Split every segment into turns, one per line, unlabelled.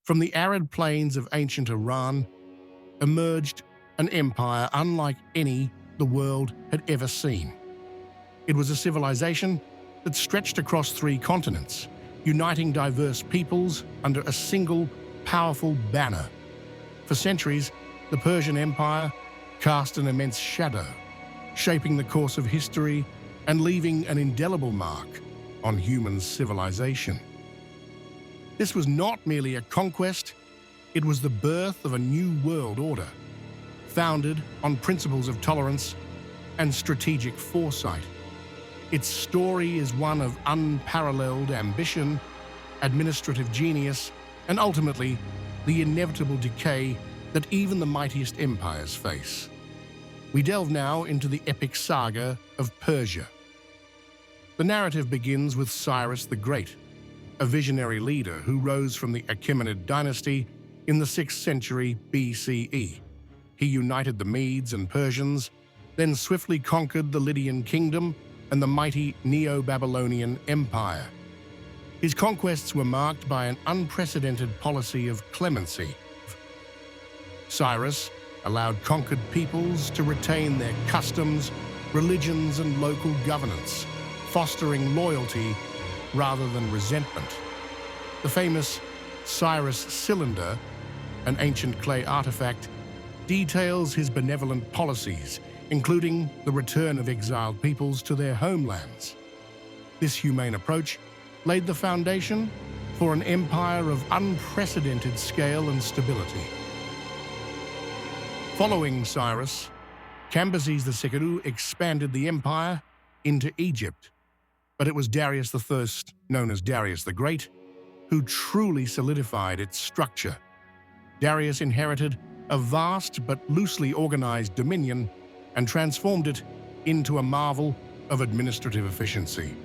From the arid plains of ancient Iran emerged an empire unlike any the world had ever seen. It was a civilization that stretched across 3 continents, uniting diverse peoples under a single, powerful banner. For centuries, the Persian Empire cast an immense shadow, shaping the course of history and leaving an indelible mark on human civilization. This was not merely a conquest, it was the birth of a new world order, founded on principles of tolerance and strategic foresight. Its story is one of unparalleled ambition, administrative genius, and ultimately, the inevitable decay that even the mightiest empires face. We delve now into the epic saga of Persia. The narrative begins with Cyrus the Great, a visionary leader who rose from the Achaemenid dynasty in the 6th century BCE. He united the Medes and Persians, then swiftly conquered the Lydian kingdom and the mighty Neo-Babylonian Empire. His conquests were marked by an unprecedented policy of clemency. Cyrus allowed conquered peoples to retain their customs, religions, and local governance, fostering loyalty rather than resentment. The famous Cyrus cylinder, an ancient clay artifact, details his benevolent policies, including the return of exiled peoples to their homelands. This humane approach laid the foundation for an empire of unprecedented scale and stability. Following Cyrus, Cambyses II expanded the empire into Egypt, but it was Darius I, known as Darius the Great, who truly solidified its structure. Darius inherited a vast but loosely organized dominion and transformed it into a marvel of administrative efficiency.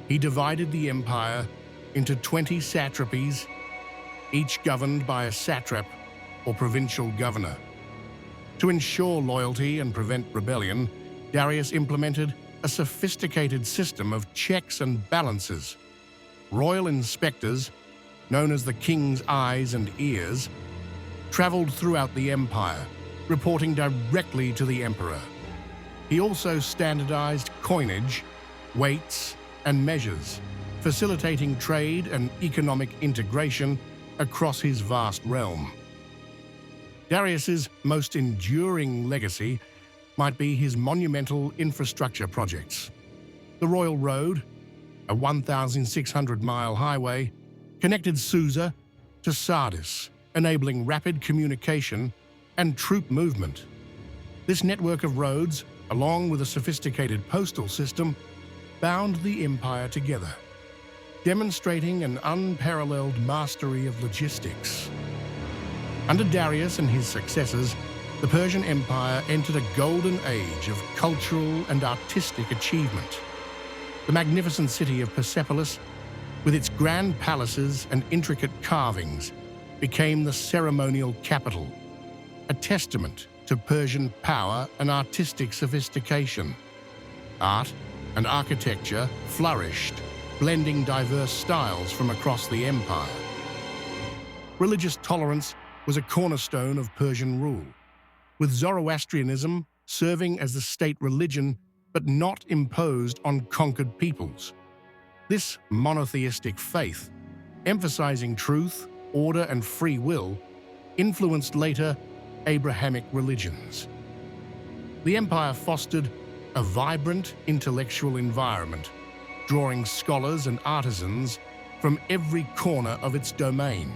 He divided the empire into 20 satrapies, each governed by a satrap or provincial governor. To ensure loyalty and prevent rebellion, Darius implemented a sophisticated system of checks and balances. Royal inspectors, known as the king's eyes and ears, traveled throughout the empire, reporting directly to the emperor. He also standardized coinage, weights, and measures, facilitating trade and economic integration across his vast realm. Darius's most enduring legacy might be his monumental infrastructure projects. The Royal Road, a 1,600-mile highway, connected Susa to Sardis, enabling rapid communication and troop movement. This network of roads, along with a sophisticated postal system, bound the empire together, demonstrating an unparalleled mastery of logistics. Under Darius and his successors, the Persian Empire entered a golden age of cultural and artistic achievement. The magnificent city of Persepolis, with its grand palaces and intricate carvings, became the ceremonial capital, a testament to Persian power and artistic sophistication. Art and architecture flourished, blending diverse styles from across the empire. Religious tolerance was a cornerstone of Persian rule, with Zoroastrianism serving as the state religion but not imposed on conquered peoples. This monotheistic faith, emphasizing truth, order, and free will, influenced later Abrahamic religions. The empire fostered a vibrant intellectual environment, drawing scholars and artisans from every corner of its domain.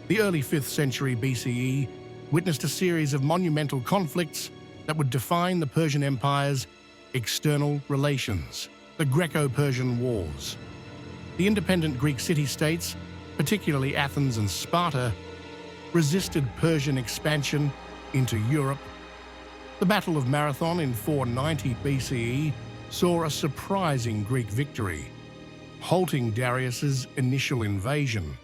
The early 5th century BCE witnessed a series of monumental conflicts that would define the Persian Empire's external relations, the Greco-Persian Wars. The independent Greek city-states, particularly Athens and Sparta, resisted Persian expansion into Europe. The Battle of Marathon in 490 BCE saw a surprising Greek victory, halting Darius's initial invasion.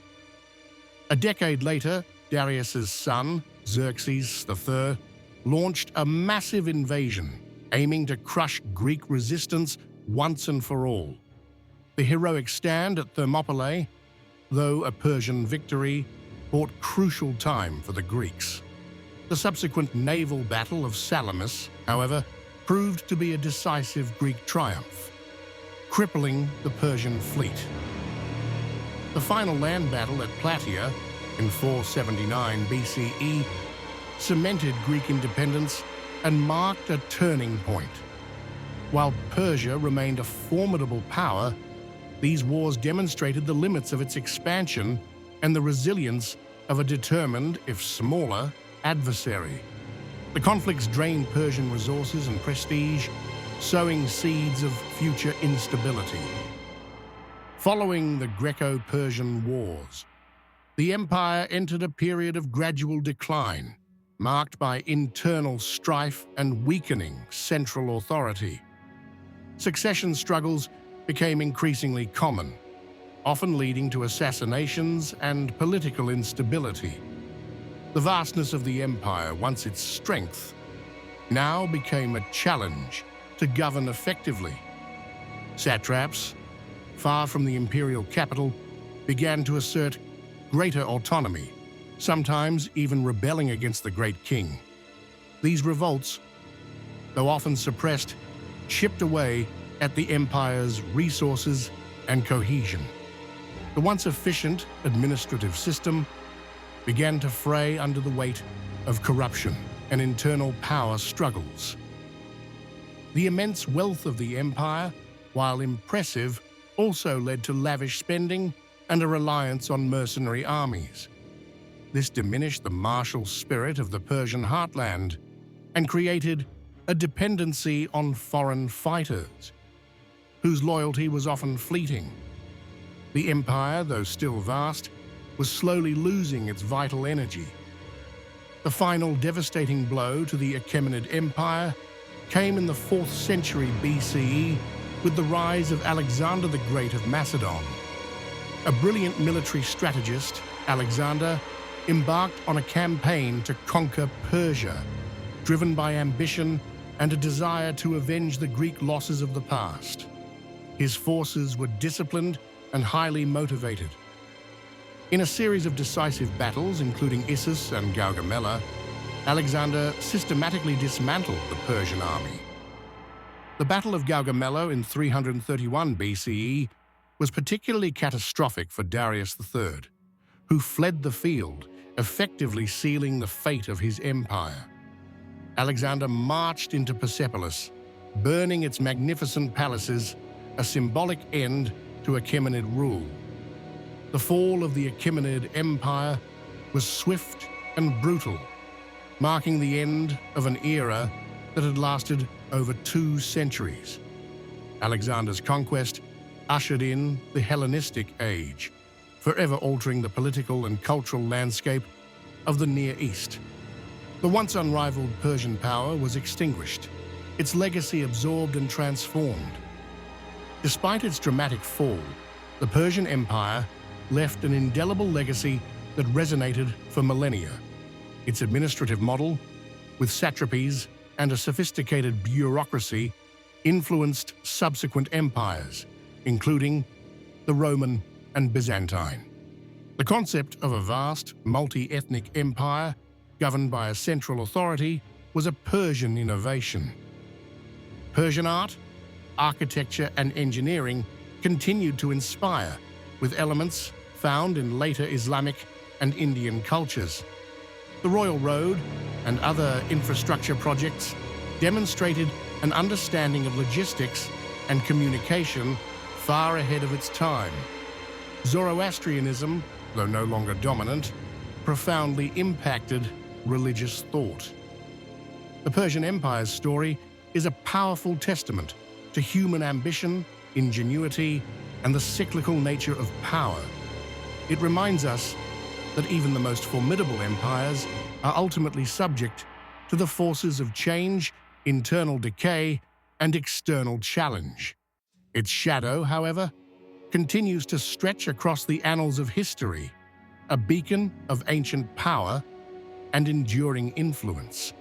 A decade later, Darius's son, Xerxes III, launched a massive invasion, aiming to crush Greek resistance once and for all. The heroic stand at Thermopylae, though a Persian victory bought crucial time for the Greeks. The subsequent naval battle of Salamis, however, proved to be a decisive Greek triumph, crippling the Persian fleet. The final land battle at Plataea in 479 BCE cemented Greek independence and marked a turning point. While Persia remained a formidable power, these wars demonstrated the limits of its expansion and the resilience of a determined, if smaller, adversary. The conflicts drained Persian resources and prestige, sowing seeds of future instability. Following the Greco-Persian Wars, the empire entered a period of gradual decline, marked by internal strife and weakening central authority. Succession struggles became increasingly common, often leading to assassinations and political instability. The vastness of the empire, once its strength, now became a challenge to govern effectively. Satraps, far from the imperial capital, began to assert greater autonomy, sometimes even rebelling against the great king. These revolts, though often suppressed, chipped away at the empire's resources and cohesion. The once efficient administrative system began to fray under the weight of corruption and internal power struggles. The immense wealth of the empire, while impressive, also led to lavish spending and a reliance on mercenary armies. This diminished the martial spirit of the Persian heartland and created a dependency on foreign fighters, whose loyalty was often fleeting. The empire, though still vast, was slowly losing its vital energy. The final devastating blow to the Achaemenid Empire came in the 4th century BCE with the rise of Alexander the Great of Macedon. A brilliant military strategist, Alexander embarked on a campaign to conquer Persia, driven by ambition and a desire to avenge the Greek losses of the past. His forces were disciplined and highly motivated. In a series of decisive battles, including Issus and Gaugamela, Alexander systematically dismantled the Persian army. The Battle of Gaugamela in 331 BCE was particularly catastrophic for Darius III, who fled the field, effectively sealing the fate of his empire. Alexander marched into Persepolis, burning its magnificent palaces, a symbolic end to Achaemenid rule. The fall of the Achaemenid Empire was swift and brutal, marking the end of an era that had lasted over 2 centuries. Alexander's conquest ushered in the Hellenistic Age, forever altering the political and cultural landscape of the Near East. The once unrivaled Persian power was extinguished, its legacy absorbed and transformed. Despite its dramatic fall, the Persian Empire left an indelible legacy that resonated for millennia. Its administrative model, with satrapies and a sophisticated bureaucracy, influenced subsequent empires, including the Roman and Byzantine. The concept of a vast, multi-ethnic empire governed by a central authority was a Persian innovation. Persian art, architecture, and engineering continued to inspire, with elements found in later Islamic and Indian cultures. The Royal Road and other infrastructure projects demonstrated an understanding of logistics and communication far ahead of its time. Zoroastrianism, though no longer dominant, profoundly impacted religious thought. The Persian Empire's story is a powerful testament to human ambition, ingenuity, and the cyclical nature of power. It reminds us that even the most formidable empires are ultimately subject to the forces of change, internal decay, and external challenge. Its shadow, however, continues to stretch across the annals of history, a beacon of ancient power and enduring influence.